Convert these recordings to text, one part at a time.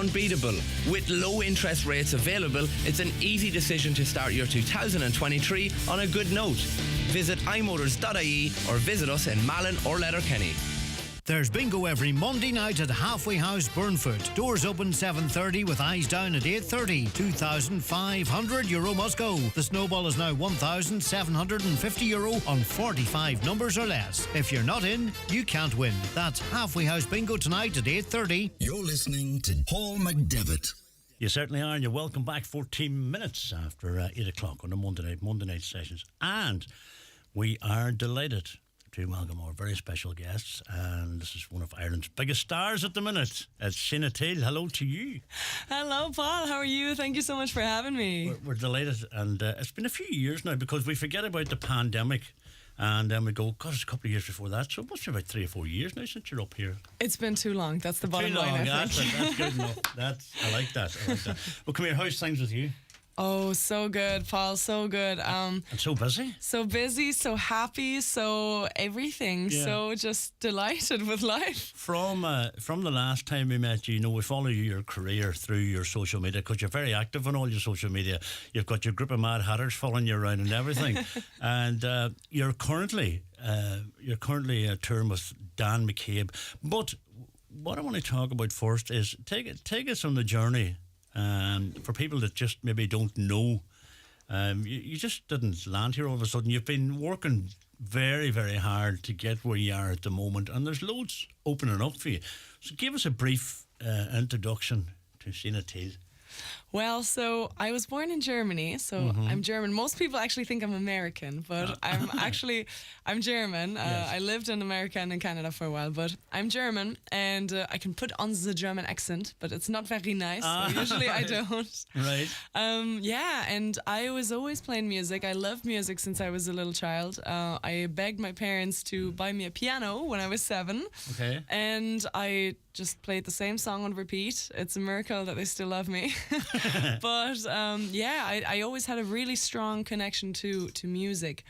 unbeatable. With low interest rates available, it's an easy decision to start your 2023 on a good note. Visit imotors.ie or visit us in Malin or Letterkenny. There's bingo every Monday night at Halfway House, Burnfoot. Doors open 7:30 with eyes down at 8:30. €2,500 must go. The snowball is now €1,750 on 45 numbers or less. If you're not in, you can't win. That's Halfway House bingo tonight at 8:30. You're listening to Paul McDevitt. You certainly are, and you're welcome back 14 minutes after 8 o'clock on the Monday night sessions. And we are delighted to welcome our very special guests, and this is one of Ireland's biggest stars at the minute. It's Sinead Teal. Hello to you. Hello, Paul. How are you? Thank you so much for having me. We're delighted, and it's been a few years now because we forget about the pandemic, and then we go, God, it's a couple of years before that, so it must be about 3 or 4 years now since you're up here. It's been too long. That's the bottom line, I think. That's good enough. I like that. Well, come here. How's things with you? Oh, so good, Paul. So good. And so busy. So busy, so happy, so everything. Yeah. So just delighted with life. From the last time we met you, we follow your career through your social media because you're very active on all your social media. You've got your group of Mad Hatters following you around and everything. And you're currently touring with Dan McCabe. But what I want to talk about first is take us on the journey. For people that just maybe don't know, you just didn't land here all of a sudden. You've been working very, very hard to get where you are at the moment, and there's loads opening up for you. So give us a brief introduction to Sinead Teal. Well, so I was born in Germany, so I'm German. Most people actually think I'm American, but I'm German. Yes. I lived in America and in Canada for a while, but I'm German, and I can put on the German accent, but it's not very nice, so usually I don't. Right. Yeah, and I was always playing music. I loved music since I was a little child. I begged my parents to buy me a piano when I was 7. Okay. And I just played the same song on repeat. It's a miracle that they still love me. But I always had a really strong connection to music.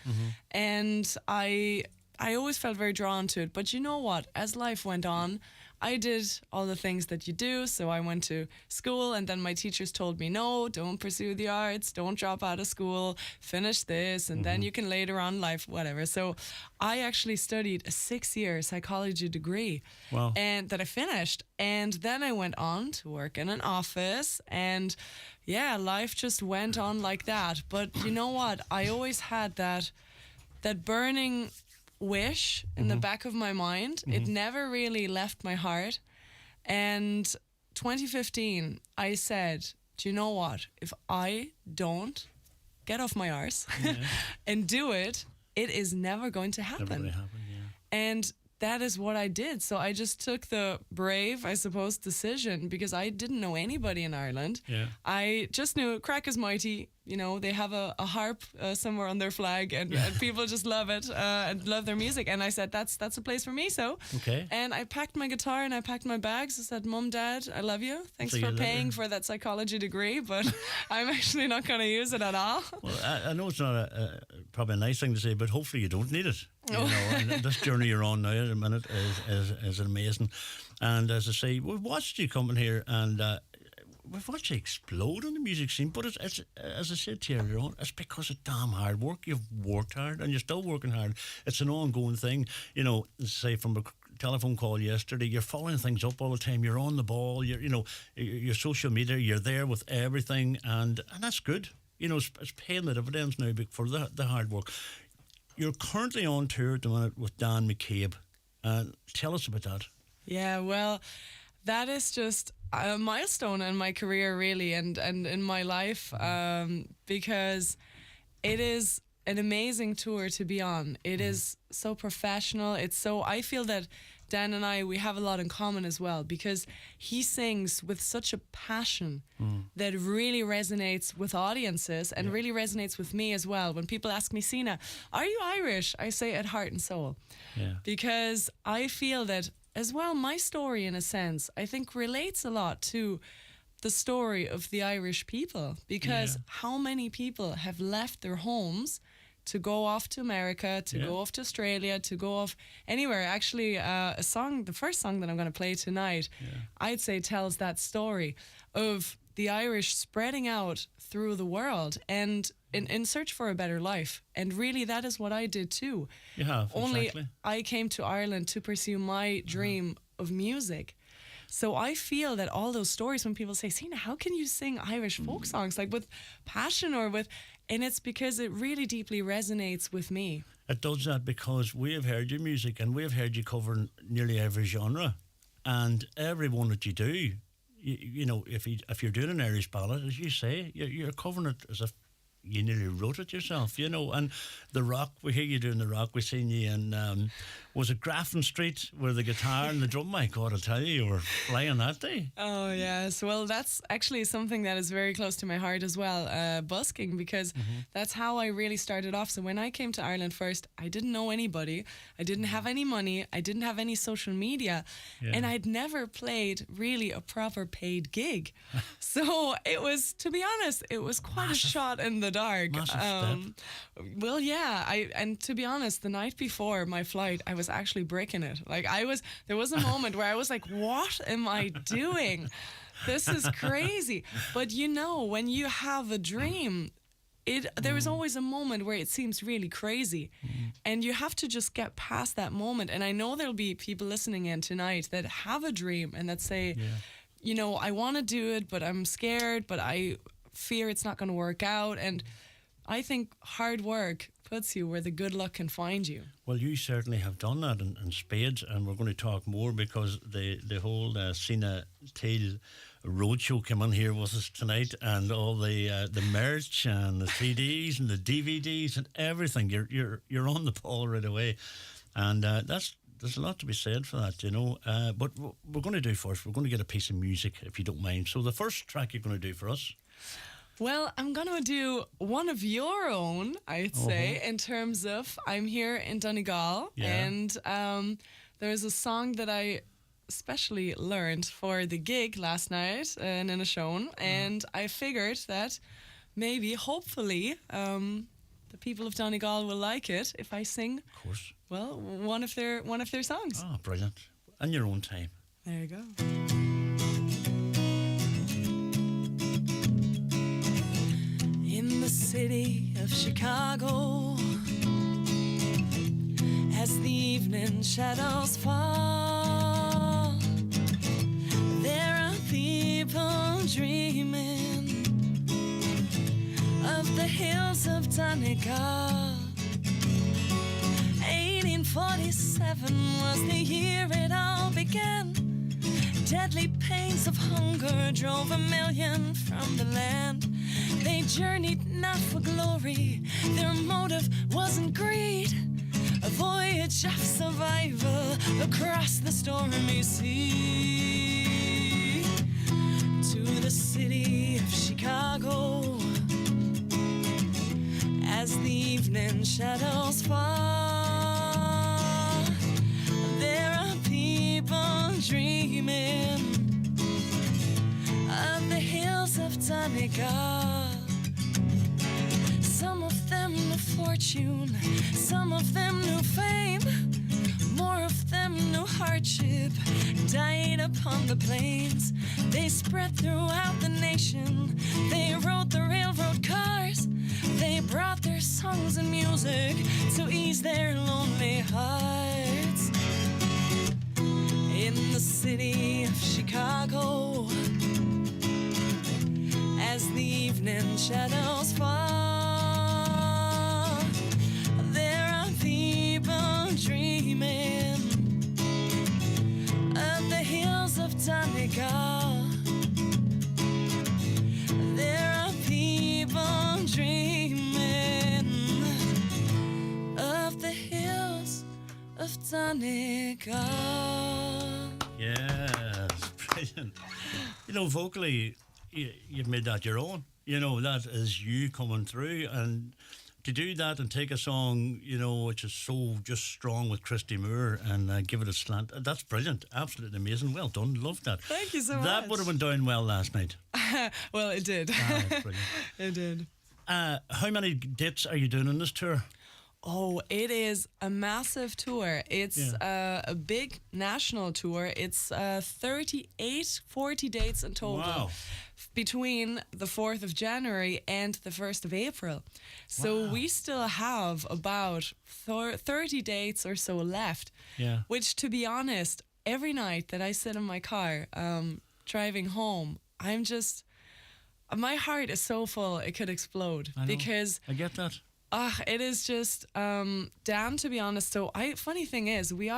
And I always felt very drawn to it. But you know what? As life went on, I did all the things that you do. So I went to school, and then my teachers told me, no, don't pursue the arts, don't drop out of school, finish this, and then you can later on life, whatever. So I actually studied a 6-year psychology degree. Wow. And that I finished. And then I went on to work in an office, and yeah, life just went on like that. But you know what? I always had that burning wish in the back of my mind. It never really left my heart. And 2015, I said, do you know what? If I don't get off my arse and do it, it is never going to happen. Never really happened, yeah. And that is what I did. So I just took the brave, I suppose, decision, because I didn't know anybody in Ireland. Yeah. I just knew Crack is Mighty. You know, they have a harp somewhere on their flag, and people just love it and love their music. And I said, that's a place for me. So, Okay. and I packed my guitar and I packed my bags. I said, Mum, Dad, I love you. Thanks So you for love paying her. for that psychology degree, but I'm actually not going to use it at all. Well, I know it's not probably a nice thing to say, but hopefully you don't need it. You know, and this journey you're on now at the minute is amazing. And as I say, we've watched you coming here, and we've watched you explode on the music scene. But it's as I said to you earlier on, it's because of damn hard work. You've worked hard, and you're still working hard. It's an ongoing thing. You know, say from a telephone call yesterday, you're following things up all the time. You're on the ball. Your social media. You're there with everything, and that's good. You know, it's paying the dividends now for the hard work. You're currently on tour at the minute with Dan McCabe. Tell us about that. Yeah, well, that is just a milestone in my career, really, and in my life, because it is an amazing tour to be on. It is so professional. I feel that Dan and I, we have a lot in common as well, because he sings with such a passion that really resonates with audiences and really resonates with me as well. When people ask me, Sina, are you Irish? I say at heart and soul. Yeah. Because I feel that as well, my story, in a sense, I think relates a lot to the story of the Irish people, because how many people have left their homes to go off to America, to go off to Australia, to go off anywhere. Actually, the first song that I'm going to play tonight, I'd say tells that story of the Irish spreading out through the world and in search for a better life. And really, that is what I did too. You have, Only exactly. I came to Ireland to pursue my dream of music. So I feel that all those stories, when people say, Sina, how can you sing Irish folk songs like with passion and it's because it really deeply resonates with me. It does that because we have heard your music and we have heard you covering nearly every genre, and every one that you do, you know, if you're doing an Irish ballad, as you say, you're covering it as if you nearly wrote it yourself, you know. And the rock, we hear you doing the rock. We seen you in, was it Grafton Street, where the guitar and the drum, my God, I tell you were flying that day. Oh, yes. Well, that's actually something that is very close to my heart as well, busking, because that's how I really started off. So when I came to Ireland first, I didn't know anybody. I didn't have any money. I didn't have any social media. And I'd never played really a proper paid gig. So it was, to be honest, it was quite a shot in the dark. Massive step. Well, yeah. And to be honest, the night before my flight, I was actually breaking it. Like there was a moment where I was like, what am I doing? This is crazy. But you know, when you have a dream, there is always a moment where it seems really crazy, and you have to just get past that moment. And I know there'll be people listening in tonight that have a dream and that say, you know, I want to do it, but I'm scared, but I fear it's not going to work out. And I think hard work puts you where the good luck can find you. Well, you certainly have done that in spades, and we're going to talk more because the whole Sina Teal roadshow came on here with us tonight, and all the merch and the CDs and the DVDs and everything. You're on the ball right away, and there's a lot to be said for that, you know. But what we're going to do first, we're going to get a piece of music, if you don't mind. So the first track you're going to do for us. Well, I'm going to do one of your own, I'd say, in terms of I'm here in Donegal, and there's a song that I especially learned for the gig last night in a show, and I figured that maybe, hopefully, the people of Donegal will like it if I sing, Of course. well, one of their songs. Oh, brilliant. In your own time. There you go. In the city of Chicago, as the evening shadows fall, there are people dreaming of the hills of Donegal. 1847 was the year it all began. Deadly pains of hunger drove 1 million from the land. They journeyed not for glory, their motive wasn't greed. A voyage of survival across the stormy sea. To the city of Chicago, as the evening shadows fall, there are people dreaming of the hills of Donegal. Some of them knew fortune, some of them knew fame, more of them knew hardship, died upon the plains. They spread throughout the nation, they rode the railroad cars, they brought their songs and music to ease their lonely hearts. In the city of Chicago, as the evening shadows fall, there are people dreaming of the hills of Donegal. There are people dreaming of the hills of Donegal. Yes, brilliant. You know, vocally, you've made that your own. You know, that is you coming through, and to do that and take a song, you know, which is so just strong with Christy Moore and give it a slant, that's brilliant. Absolutely amazing. Well done. Love that. Thank you so much. That would have been down well last night. Well, it did. Ah, brilliant. It did. How many dates are you doing on this tour? Oh, it is a massive tour. It's a big national tour. It's 40 dates in total. Wow. Between the 4th of January and the 1st of April. So we still have about 30 dates or so left. Yeah. Which, to be honest, every night that I sit in my car driving home, I'm just... My heart is so full it could explode. I know. Because... I get that. It is just Dan, to be honest. So funny thing is, we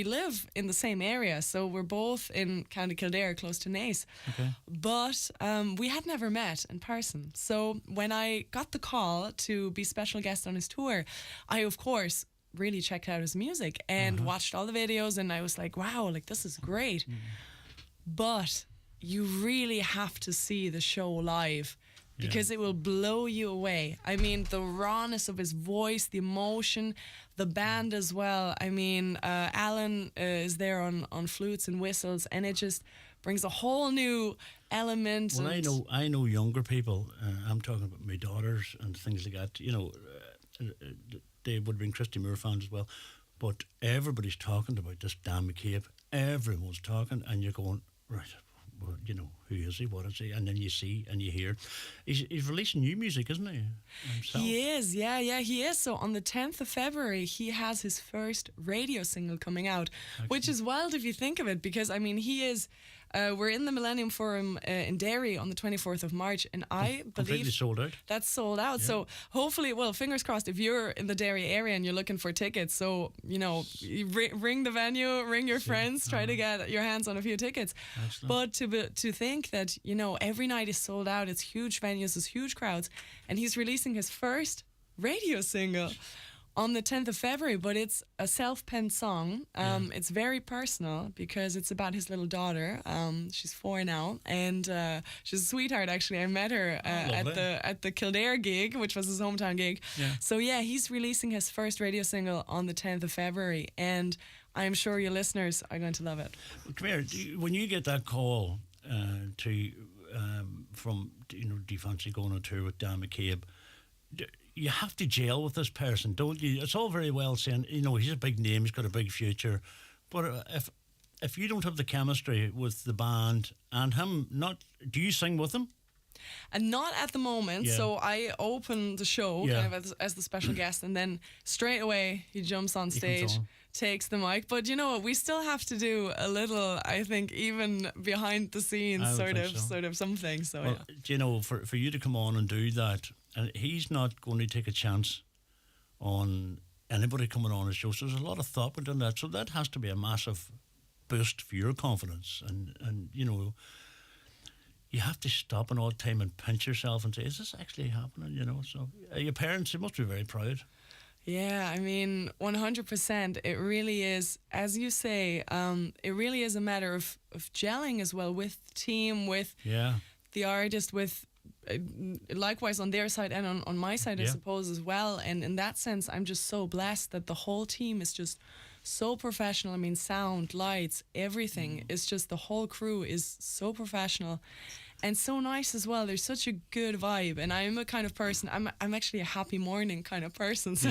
live in the same area, so we're both in County Kildare, close to Naas. Okay. But we had never met in person. So when I got the call to be special guest on his tour, I of course really checked out his music and watched all the videos, and I was like, wow, like this is great. But you really have to see the show live. Because it will blow you away. I mean, the rawness of his voice, the emotion, the band as well. I mean, Alan is there on flutes and whistles, and it just brings a whole new element. Well, I know younger people. I'm talking about my daughters and things like that. You know, they would have been Christy Moore fans as well. But everybody's talking about this Dan McCabe. Everyone's talking, and you're going, right, well, you know, who is he? What is he? And then you see and you hear. He's releasing new music, isn't he? Himself? He is, yeah, he is. So on the 10th of February, he has his first radio single coming out, which is wild if you think of it, because, I mean, he is... we're in the Millennium Forum in Derry on the 24th of March, and I Completely believe sold out. that's sold out. So hopefully, well, fingers crossed, if you're in the Derry area and you're looking for tickets, so, you know, you ring the venue, ring your friends, try to get your hands on a few tickets. Excellent. But to think that, you know, every night is sold out, it's huge venues, it's huge crowds, and he's releasing his first radio single on the 10th of February, but it's a self-penned song. It's very personal because it's about his little daughter. She's 4 now, and she's a sweetheart. Actually, I met her at the Kildare gig, which was his hometown gig. Yeah. So yeah, he's releasing his first radio single on the 10th of February, and I'm sure your listeners are going to love it. Come here. When you get that call from, you know, do you fancy going on tour with Dan McCabe? You have to gel with this person, don't you? It's all very well saying, you know, he's a big name, he's got a big future, but if you don't have the chemistry with the band and him, do you sing with him? And not at the moment. Yeah. So I open the show kind of as the special guest, and then straight away he jumps on stage, takes the mic. But you know what? We still have to do a little, I think, even behind the scenes sort of something. So well, you know, for you to come on and do that, and he's not going to take a chance on anybody coming on his show. So there's a lot of thought within that. So that has to be a massive boost for your confidence. And you know, you have to stop an odd time and pinch yourself and say, is this actually happening? You know, so your parents, they must be very proud. Yeah, I mean, 100%. It really is, as you say, it really is a matter of gelling as well with the team, with the artist, with likewise on their side and on my side, I suppose, as well. And in that sense, I'm just so blessed that the whole team is just so professional. I mean, sound, lights, everything. It's just the whole crew is so professional and so nice as well. There's such a good vibe, and I'm a kind of person, I'm actually a happy morning kind of person, so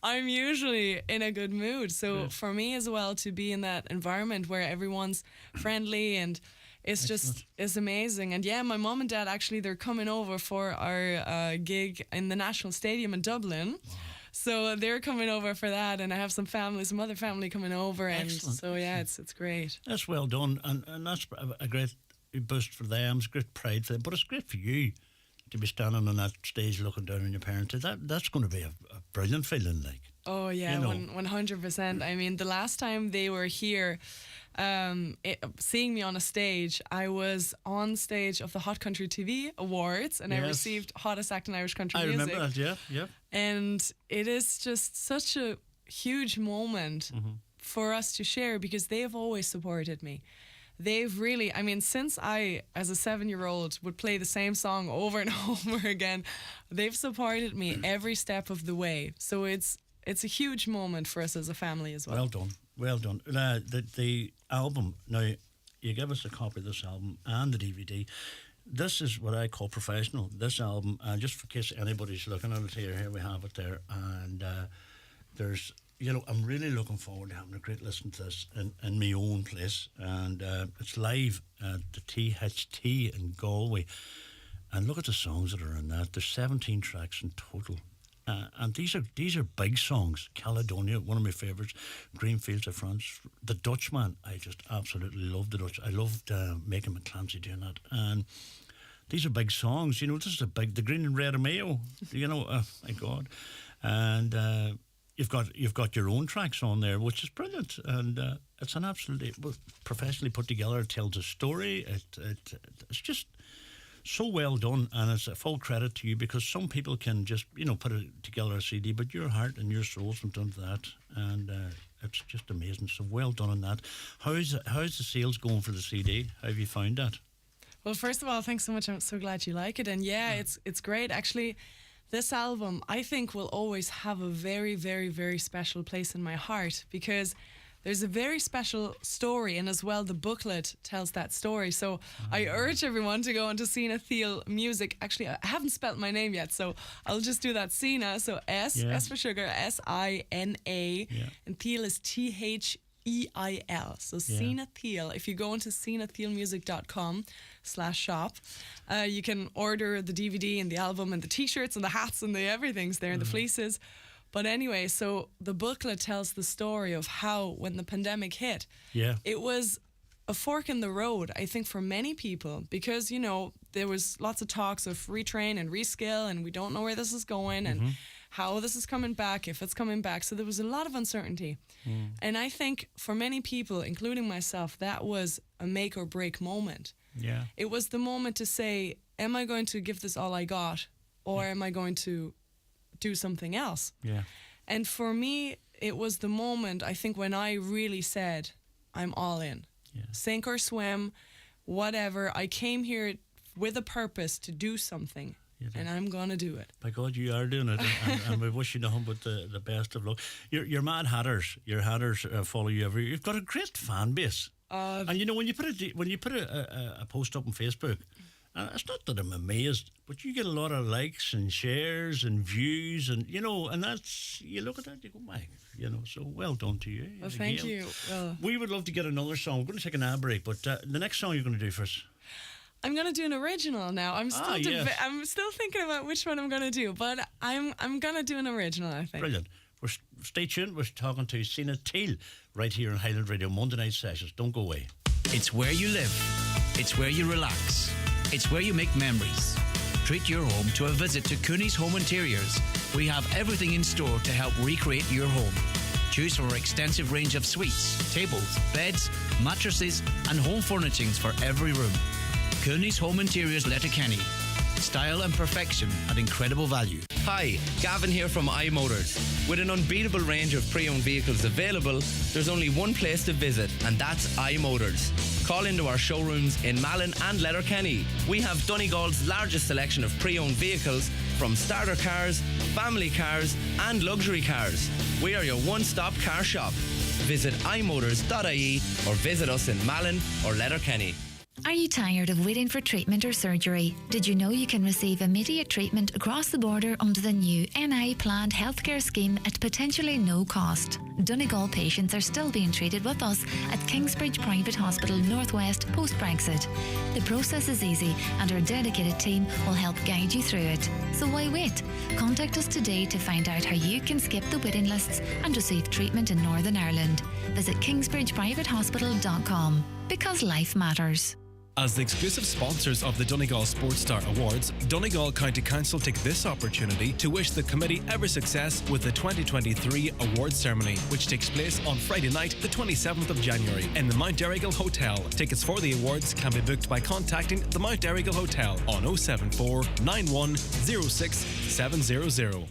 I'm usually in a good mood. So for me as well, to be in that environment where everyone's friendly and it's just, it's amazing. And yeah, my mom and dad, actually, they're coming over for our gig in the National Stadium in Dublin. Wow. So they're coming over for that, and I have some other family coming over. Excellent. And so yeah, it's great. That's well done, and that's a great boost for them. It's great pride for them, but it's great for you to be standing on that stage looking down on your parents. That's going to be a brilliant feeling, like. Oh yeah, 100%. I mean, the last time they were here, seeing me on a stage, I was on stage of the Hot Country TV Awards, and I received Hottest Act in Irish Country Music. I remember that, yeah. And it is just such a huge moment for us to share, because they have always supported me. They've really, I mean, since I, as a 7-year-old, would play the same song over and over again, they've supported me every step of the way. So it's a huge moment for us as a family as well. Well done. The album, now, you give us a copy of this album and the DVD. this is what I call professional. This album, just for case anybody's looking at it here we have it there, and there's, I'm really looking forward to having a great listen to this in my own place, and it's live at the THT in Galway, and look at the songs that are in that. There's 17 tracks in total. And these are big songs. Caledonia, one of my favourites. Greenfields of France. The Dutchman, I just absolutely love the Dutch. I loved Macon McClancy doing that. And these are big songs. This is the Green and Red of Mayo. My God. And you've got your own tracks on there, which is brilliant. And it's an absolutely professionally put together. It tells a story. It's just so well done, and it's a full credit to you, because some people can just put it together a CD, but your heart and your soul's been done to that, and it's just amazing. So well done on that. How's the sales going for the CD? How have you found that? Well, first of all, thanks so much. I'm so glad you like it, and it's great. Actually, this album I think will always have a very, very, very special place in my heart, because there's a very special story, and as well the booklet tells that story. So I urge everyone to go onto Sina Thiel Music. Actually, I haven't spelt my name yet, so I'll just do that. Sina, so S for sugar, S-I-N-A, and Thiel is T-H-E-I-L. So Sina Thiel. If you go into sinathielmusic.com/shop, you can order the DVD and the album and the t-shirts and the hats and the everything's there and the fleeces. But anyway, so the booklet tells the story of how, when the pandemic hit, it was a fork in the road, I think, for many people, because, there was lots of talks of retrain and reskill, and we don't know where this is going and how this is coming back, if it's coming back. So there was a lot of uncertainty. And I think for many people, including myself, that was a make or break moment. Yeah. It was the moment to say, am I going to give this all I got, or am I going to do something else? Yeah. And for me, it was the moment, I think, when I really said, I'm all in. Sink or swim, whatever. I came here with a purpose to do something, and I'm going to do it. By God, you are doing it, and we wish you nothing but the best of luck. Your mad hatters, follow you everywhere. You've got a great fan base. And when you put a post up on Facebook, and it's not that I'm amazed, but you get a lot of likes and shares and views, and and that's, you look at that, you go, my, so well done to you. Well, thank you. Well, we would love to get another song. We're going to take an ad break, but the next song you're going to do for us. I'm going to do an original now. I'm still thinking about which one I'm going to do, but I'm going to do an original, I think. Brilliant. Stay tuned. We're talking to Sina Thiel right here on Highland Radio Monday Night Sessions. Don't go away. It's where you live. It's where you relax. It's where you make memories. Treat your home to a visit to Cooney's Home Interiors. We have everything in store to help recreate your home. Choose from our extensive range of suites, tables, beds, mattresses and home furnishings for every room. Cooney's Home Interiors, Letterkenny. Style and perfection at incredible value. Hi, Gavin here from iMotors. With an unbeatable range of pre-owned vehicles available, there's only one place to visit, and that's iMotors. Call into our showrooms in Malin and Letterkenny. We have Donegal's largest selection of pre-owned vehicles, from starter cars, family cars and luxury cars. We are your one-stop car shop. Visit imotors.ie or visit us in Malin or Letterkenny. Are you tired of waiting for treatment or surgery? Did you know you can receive immediate treatment across the border under the new NI planned healthcare scheme at potentially no cost? Donegal patients are still being treated with us at Kingsbridge Private Hospital Northwest post-Brexit. The process is easy and our dedicated team will help guide you through it. So why wait? Contact us today to find out how you can skip the waiting lists and receive treatment in Northern Ireland. Visit kingsbridgeprivatehospital.com, because life matters. As the exclusive sponsors of the Donegal Sports Star Awards, Donegal County Council take this opportunity to wish the committee every success with the 2023 awards ceremony, which takes place on Friday night, the 27th of January, in the Mount Errigal Hotel. Tickets for the awards can be booked by contacting the Mount Errigal Hotel on 074 91 06 700.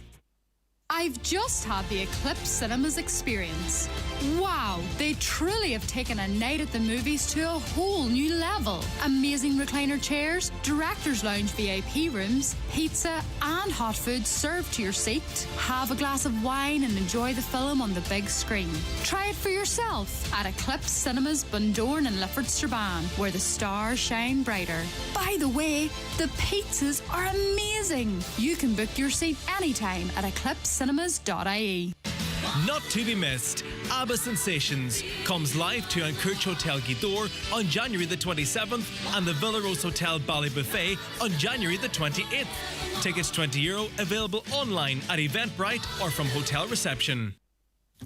I've just had the Eclipse Cinemas experience. Wow, they truly have taken a night at the movies to a whole new level. Amazing recliner chairs, director's lounge VIP rooms, pizza and hot food served to your seat. Have a glass of wine and enjoy the film on the big screen. Try it for yourself at Eclipse Cinemas Bundoran and Lifford Strabane, where the stars shine brighter. By the way, the pizzas are amazing. You can book your seat anytime at eclipsecinemas.ie. Not to be missed, ABBA Sensations comes live to Anchurch Hotel Gidor on January the 27th and the Villa Rose Hotel Ballybuffet on January the 28th. Tickets €20, available online at Eventbrite or from hotel reception.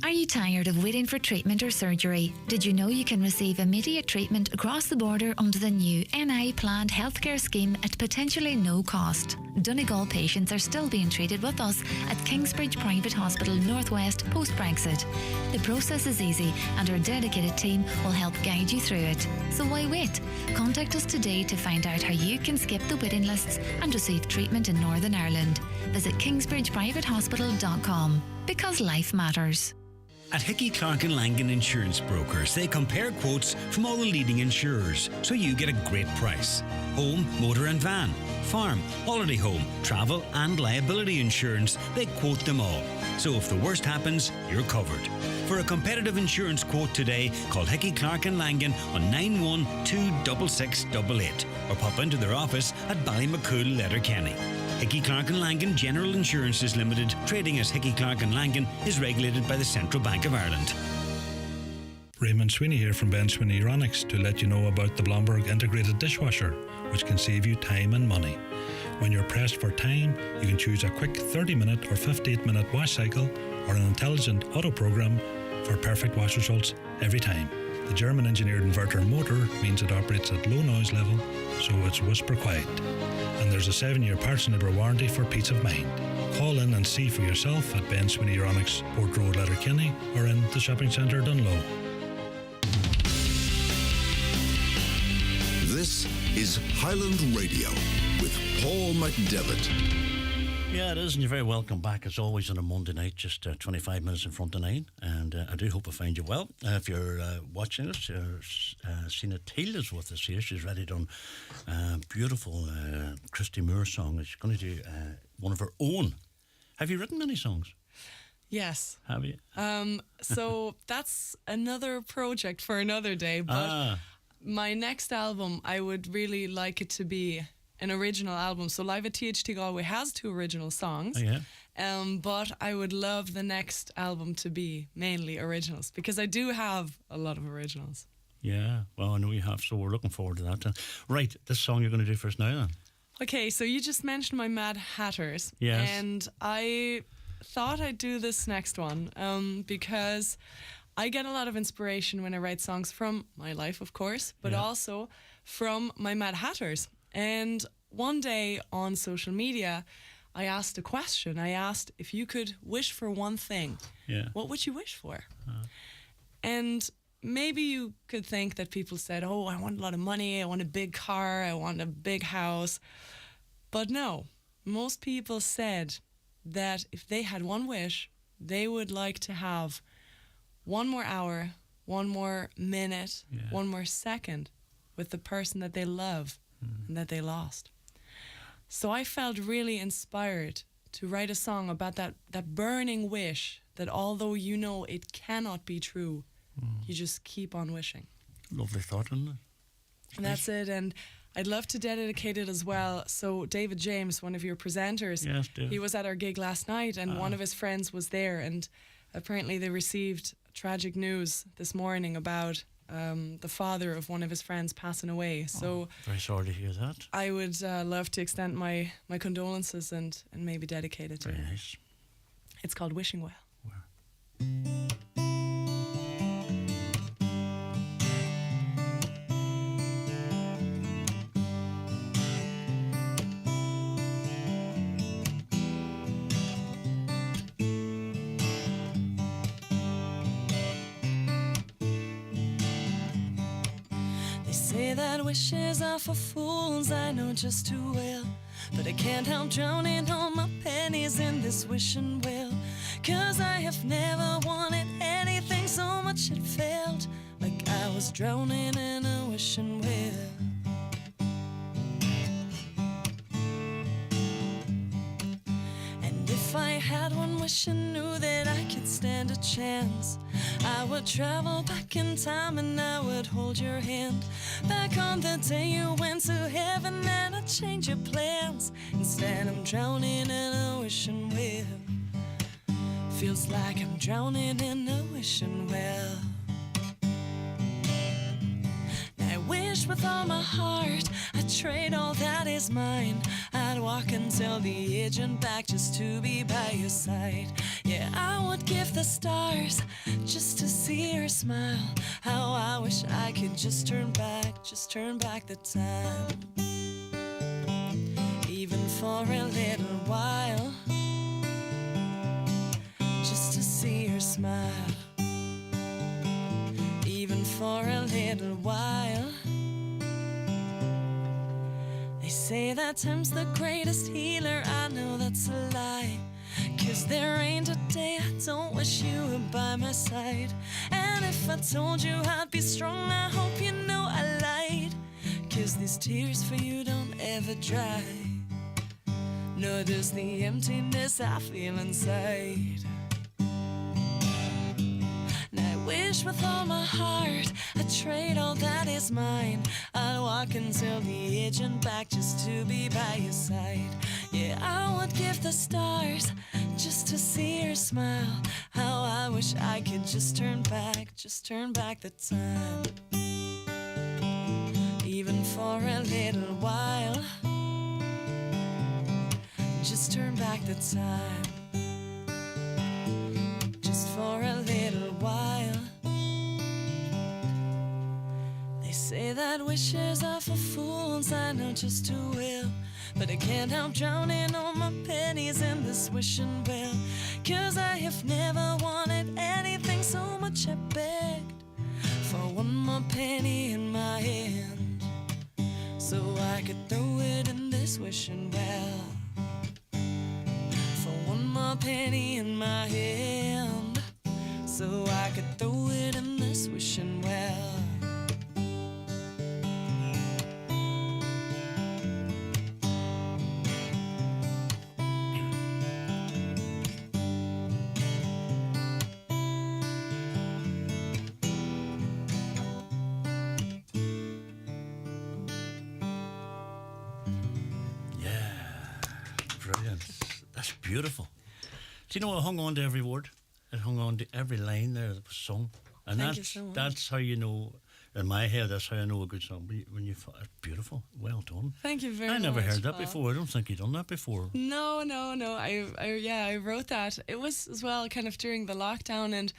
Are you tired of waiting for treatment or surgery? Did you know you can receive immediate treatment across the border under the new NI planned healthcare scheme at potentially no cost? Donegal patients are still being treated with us at Kingsbridge Private Hospital Northwest post-Brexit. The process is easy and our dedicated team will help guide you through it. So why wait? Contact us today to find out how you can skip the waiting lists and receive treatment in Northern Ireland. Visit kingsbridgeprivatehospital.com, because life matters. At Hickey Clark and Langan Insurance Brokers, they compare quotes from all the leading insurers, so you get a great price. Home, motor and van, farm, holiday home, travel and liability insurance, they quote them all. So if the worst happens, you're covered. For a competitive insurance quote today, call Hickey Clark and Langan on 9126688 or pop into their office at Ballymacool, Letterkenny. Hickey Clark and Langan General Insurances Limited, trading as Hickey Clark and Langan, is regulated by the Central Bank of Ireland. Raymond Sweeney here from Ben Sweeney Aeronix to let you know about the Blomberg Integrated Dishwasher, which can save you time and money. When you're pressed for time, you can choose a quick 30-minute or 58-minute wash cycle or an intelligent auto program for perfect wash results every time. The German-engineered inverter motor means it operates at low noise level, so it's whisper quiet. And there's a 7-year parts and labour warranty for peace of mind. Call in and see for yourself at Ben Sweeney Aeronix, Port Road, Letterkenny, or in the shopping centre Dunlow. This is Highland Radio with Paul McDevitt. Yeah, it is, and you're very welcome back as always on a Monday night, just 25 minutes in front of 9. And I do hope I find you well. If you're watching us, Sina Teal is with us here. She's ready done beautiful Christy Moore song. She's going to do one of her own. Have you written many songs? Yes. Have you? So that's another project for another day. But my next album, I would really like it to be an original album. So Live at THT Galway has 2 original songs. Oh, yeah. But I would love the next album to be mainly originals, because I do have a lot of originals. Yeah, well, I know you have, so we're looking forward to that. Right, this song you're going to do for us now then. Okay, so you just mentioned my Mad Hatters. Yes. And I thought I'd do this next one because I get a lot of inspiration when I write songs from my life, of course, but also from my Mad Hatters. And one day on social media, I asked a question. I asked, if you could wish for one thing, what would you wish for? And maybe you could think that people said, oh, I want a lot of money, I want a big car, I want a big house. But no, most people said that if they had one wish, they would like to have one more hour, one more minute, one more second with the person that they love and that they lost. So I felt really inspired to write a song about that burning wish that although you know it cannot be true, you just keep on wishing. Lovely thought, isn't it? And that's it. And I'd love to dedicate it as well. So David James, one of your presenters, he was at our gig last night, and one of his friends was there, and apparently they received tragic news this morning about the father of one of his friends passing away. So very sorry to hear that. I would love to extend my condolences and maybe dedicate it to him. Nice. It's called Wishing Well. Say that wishes are for fools, I know just too well. But I can't help drowning all my pennies in this wishing well. 'Cause I have never wanted anything so much it felt like I was drowning in a wishing well. And if I had one wish and knew that I could stand a chance, I would travel back in time and I would hold your hand back on the day you went to heaven, and I'd change your plans. Instead I'm drowning in a wishing well. Feels like I'm drowning in a wishing well. I wish with all my heart I'd trade all that is mine. I'd walk until the edge and back just to be by your side. Yeah, I would give the stars just to see her smile. How I wish I could just turn back the time. Even for a little while, just to see her smile. Even for a little while. They say that time's the greatest healer. I know that's a lie, 'cause there ain't a day I don't wish you were by my side. And if I told you I'd be strong, I hope you know I lied, 'cause these tears for you don't ever dry, nor does the emptiness I feel inside. Wish with all my heart I'd trade all that is mine. I'd walk until the edge and back just to be by your side. Yeah, I would give the stars just to see her smile. How I wish I could just turn back the time. Even for a little while, just turn back the time. Just for a little while. They say that wishes are for fools, I know just too well, but I can't help drowning all my pennies in this wishing well. 'Cause I have never wanted anything so much I begged for one more penny in my hand, so I could throw it in this wishing well. For one more penny in my hand, so I could throw it in this wishing well. That's beautiful. Do you know, I hung on to every word. I hung on to every line there that was sung. And Thank you so much. That's how you know, in my head, that's how I know a good song. When you, it's beautiful. Well done. Thank you very much. I never heard that Paul. before. I don't think you'd done that before. No. I wrote that. It was as well kind of during the lockdown, and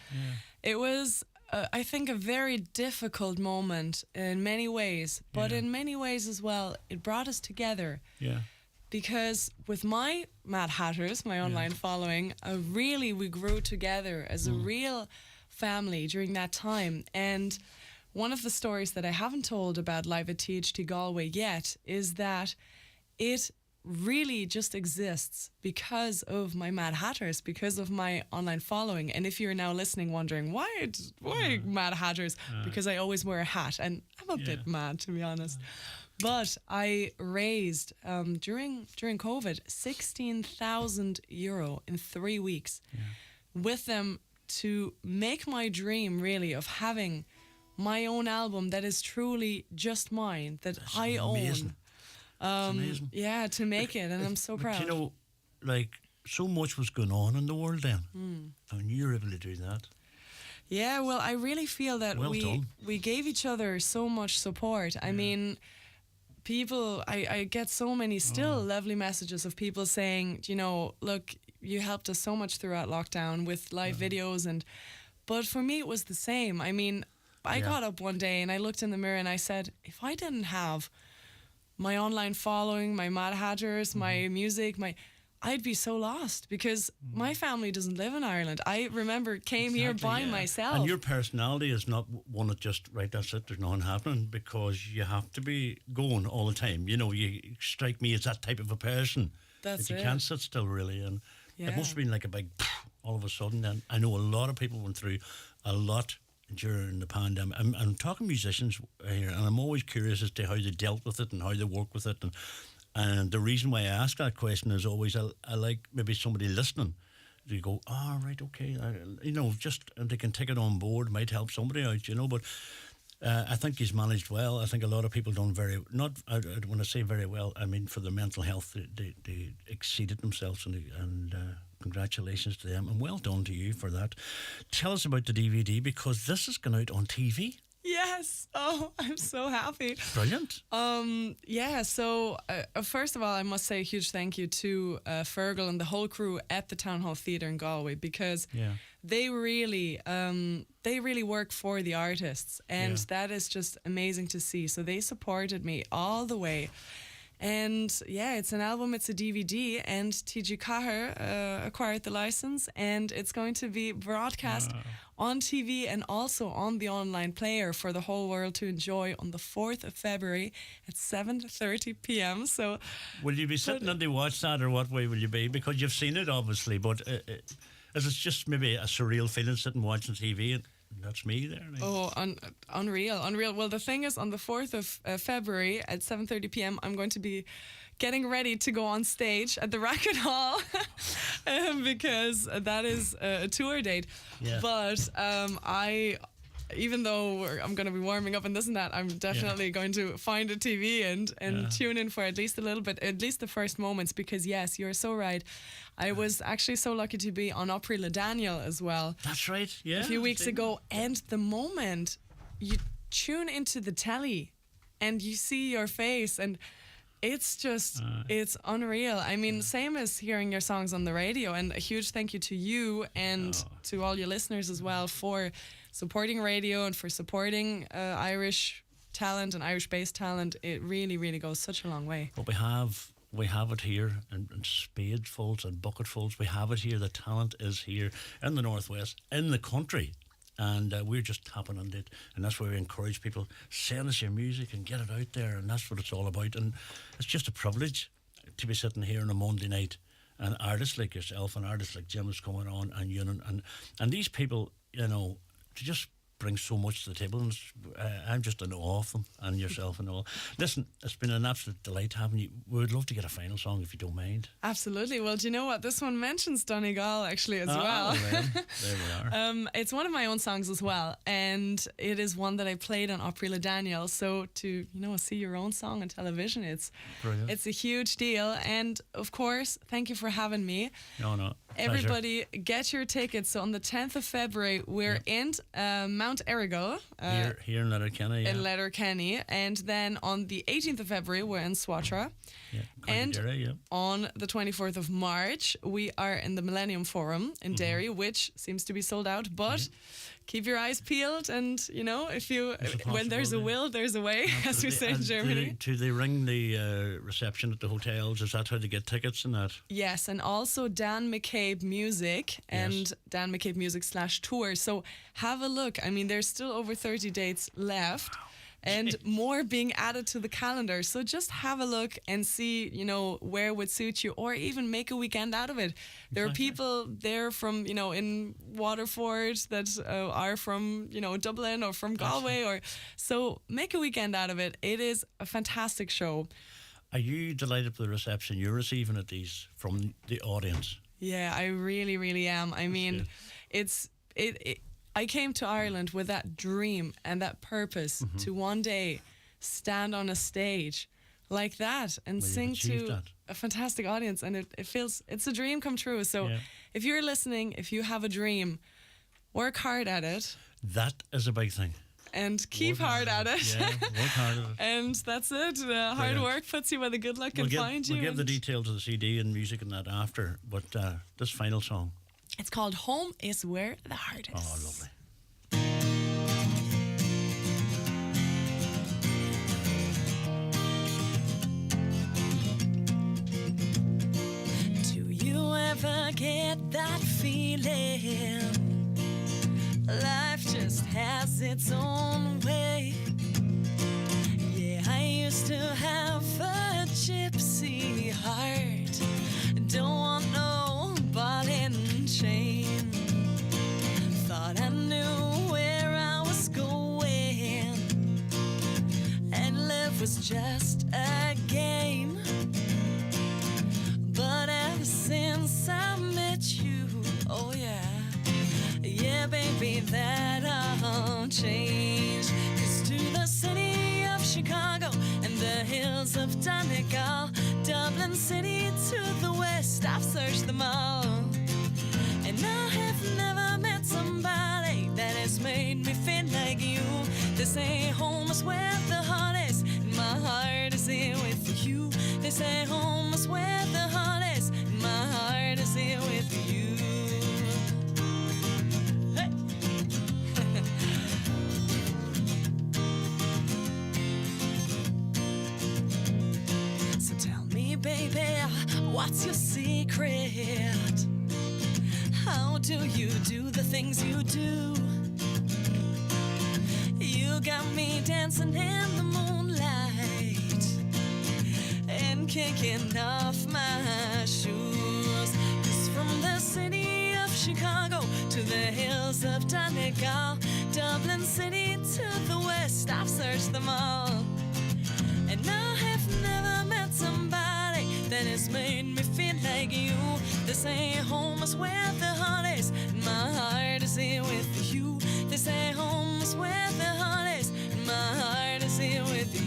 it was, I think, a very difficult moment in many ways, but in many ways as well, it brought us together. Yeah. Because with my Mad Hatters, my online following, we grew together as a real family during that time. And one of the stories that I haven't told about Live at THT Galway yet is that it really just exists because of my Mad Hatters, because of my online following. And if you're now listening wondering, why Mad Hatters? Because I always wear a hat, and I'm a bit mad, to be honest. But I raised, during COVID, €16,000 in 3 weeks with them to make my dream, really, of having my own album that is truly just mine, that I amazing. own. Amazing. Yeah, to make it, and I'm so proud. You know, like, so much was going on in the world then, and you were able to do that. Yeah, well, I really feel that Well done. we gave each other so much support. I mean, people, I get so many still lovely messages of people saying, you know, look, you helped us so much throughout lockdown with live videos, but for me it was the same. I mean, I got up one day and I looked in the mirror and I said, if I didn't have my online following, my Mad Hatters, my music, I'd be so lost, because my family doesn't live in Ireland. I remember came here by myself. And your personality is not one that just, right, that's it, there's nothing happening, because you have to be going all the time. You know, you strike me as that type of a person. That's that you it. can't sit still, really. And it must have been like a big all of a sudden. And I know a lot of people went through a lot during the pandemic. I'm talking musicians here, and I'm always curious as to how they dealt with it and how they work with it. And the reason why I ask that question is always I like maybe somebody listening. You go, right, okay, just and they can take it on board, might help somebody out, but I think he's managed well. I think a lot of people done when I say very well, I mean for their mental health, they exceeded themselves, and congratulations to them, and well done to you for that. Tell us about the DVD, because this is going out on TV. Yes. Oh, I'm so happy. Brilliant. Yeah. So first of all, I must say a huge thank you to Fergal and the whole crew at the Town Hall Theatre in Galway, because they really work for the artists, and that is just amazing to see. So they supported me all the way. And yeah, it's an album, it's a DVD, and TG Cahir acquired the license, and it's going to be broadcast on TV and also on the online player for the whole world to enjoy on the 4th of February at 7:30 p.m. So, will you be sitting and to watch that, or what way will you be? Because you've seen it, obviously, but is it just maybe a surreal feeling sitting watching TV and that's me there? Oh, unreal. Well, the thing is, on the 4th of February at 7:30 p.m, I'm going to be getting ready to go on stage at the Racket Hall because that is a tour date. Yeah. But even though I'm going to be warming up and this and that, I'm definitely going to find a TV and tune in for at least a little bit, at least the first moments, because yes, you're so right. I was actually so lucky to be on Opry Le Daniel as well. That's right, yeah. A few weeks ago, and the moment you tune into the telly and you see your face, and it's just, it's unreal. I mean, same as hearing your songs on the radio, and a huge thank you to you and to all your listeners as well for supporting radio and for supporting Irish talent and Irish-based talent. It really, really goes such a long way. But we have it here in spadefuls and bucketfuls. We have it here. The talent is here in the Northwest, in the country. And we're just tapping on it. And that's where we encourage people, send us your music and get it out there. And that's what it's all about. And it's just a privilege to be sitting here on a Monday night, and artists like yourself and artists like Jim is coming on, and Ewan, and these people, to just bring so much to the table, and I'm just in awe of them and yourself and all. Listen, it's been an absolute delight having you. We would love to get a final song if you don't mind. Absolutely. Well, do you know what? This one mentions Donegal actually as well. Well, there we are. It's one of my own songs as well, and it is one that I played on Opry Le Daniel. So to see your own song on television, it's brilliant. It's a huge deal. And of course, thank you for having me. No. Everybody, get your tickets. So on the 10th of February, we're in Mount Errigal. Here in Letterkenny. In Letterkenny. And then on the 18th of February, we're in Swatra. Yeah, and Derry, on the 24th of March, we are in the Millennium Forum in Derry, which seems to be sold out. But keep your eyes peeled, and when there's a will, there's a way, as we say in Germany. Do they ring the reception at the hotels? Is that how they get tickets and that? Yes, and also Dan McCabe Music and Dan McCabe Music /tour. So have a look. I mean, there's still over 30 dates left. Wow. And more being added to the calendar. So just have a look and see, where would suit you, or even make a weekend out of it. There are people there from, in Waterford that are from, Dublin or from Galway. So make a weekend out of it. It is a fantastic show. Are you delighted with the reception you're receiving at these from the audience? Yeah, I really, really am. I mean, I came to Ireland with that dream and that purpose to one day stand on a stage like that and sing to a fantastic audience, and it feels it's a dream come true. So if you're listening, if you have a dream, work hard at it. That is a big thing. And keep hard at it. Yeah, work hard at it. And that's it. Hard work puts you where the good luck can find you. We'll give the details of the CD and music and that after, but this final song. It's called Home is Where the Heart Is. Oh, lovely. Do you ever get that feeling? Life just has its own way. Yeah, I used to have a gypsy heart. Don't want nobody in chains. City to the west, I've searched them all. And I have never met somebody that has made me feel like you. They say home is where the heart is, and my heart is here with you. They say home is where the heart is, and my heart is here with you. Hey. So tell me, baby, what's your secret? How do you do the things you do? You got me dancing in the moonlight and kicking off my shoes. 'Cause from the city of Chicago to the hills of Donegal, Dublin City to the west, I've searched them all. And I have never met somebody that has made me feel like you. They say home is where the heart is, and my heart is here with you. They say home is where the heart is, and my heart is here with you.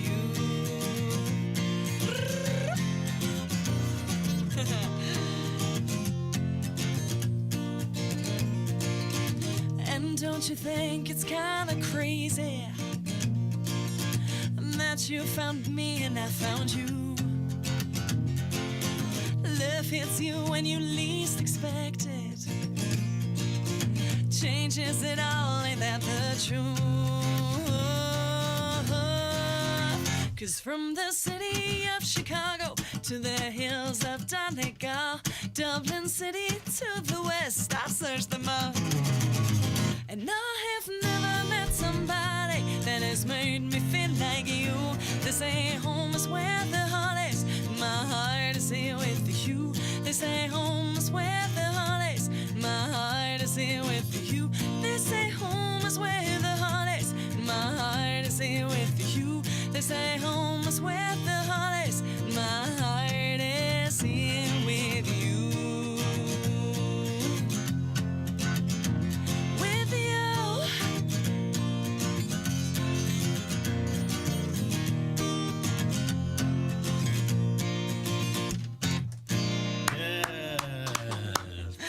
And don't you think it's kinda crazy that you found me and I found you? Love hits you when you least expect it. Changes it all, ain't that the truth? 'Cause from the city of Chicago to the hills of Donegal, Dublin City to the west, I've searched them all. And I have never met somebody that has made me feel like you. They say home is where the heart is, my heart is here with you. They say home is where the heart is, my heart is here with you. They say home is where the heart is, my heart is here with you. They say home is where the heart is, my heart is here with you.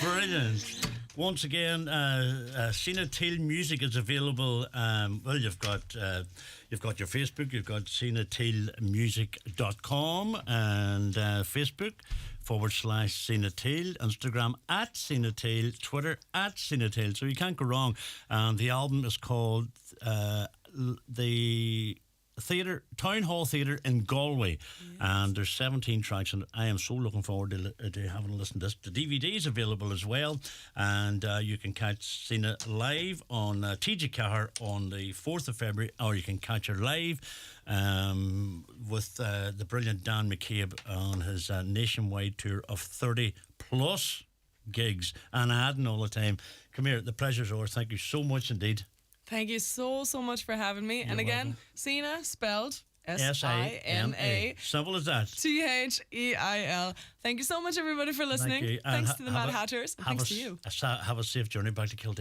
Brilliant. Once again, Sina Teal music is available. Well, you've got your Facebook, you've got sinatealmusic.com and Facebook /Sina Teal, Instagram @Sina Teal, Twitter @Sina Teal. So you can't go wrong. And the album is called the Town Hall Theatre in Galway, and there's 17 tracks, and I am so looking forward to having a listen to this. The DVD is available as well, and you can catch Sina live on TG Cahir on the 4th of February, or you can catch her live with the brilliant Dan McCabe on his nationwide tour of 30 plus gigs, and adding all the time. Come here, the pleasure's ours. Thank you so much indeed. Thank you so much for having me. And again, welcome. Sina spelled Sina. Simple as that. Theil. Thank you so much, everybody, for listening. Thank you. Thanks to the Mad Hatters. And thanks to you. Have a safe journey back to Kildare.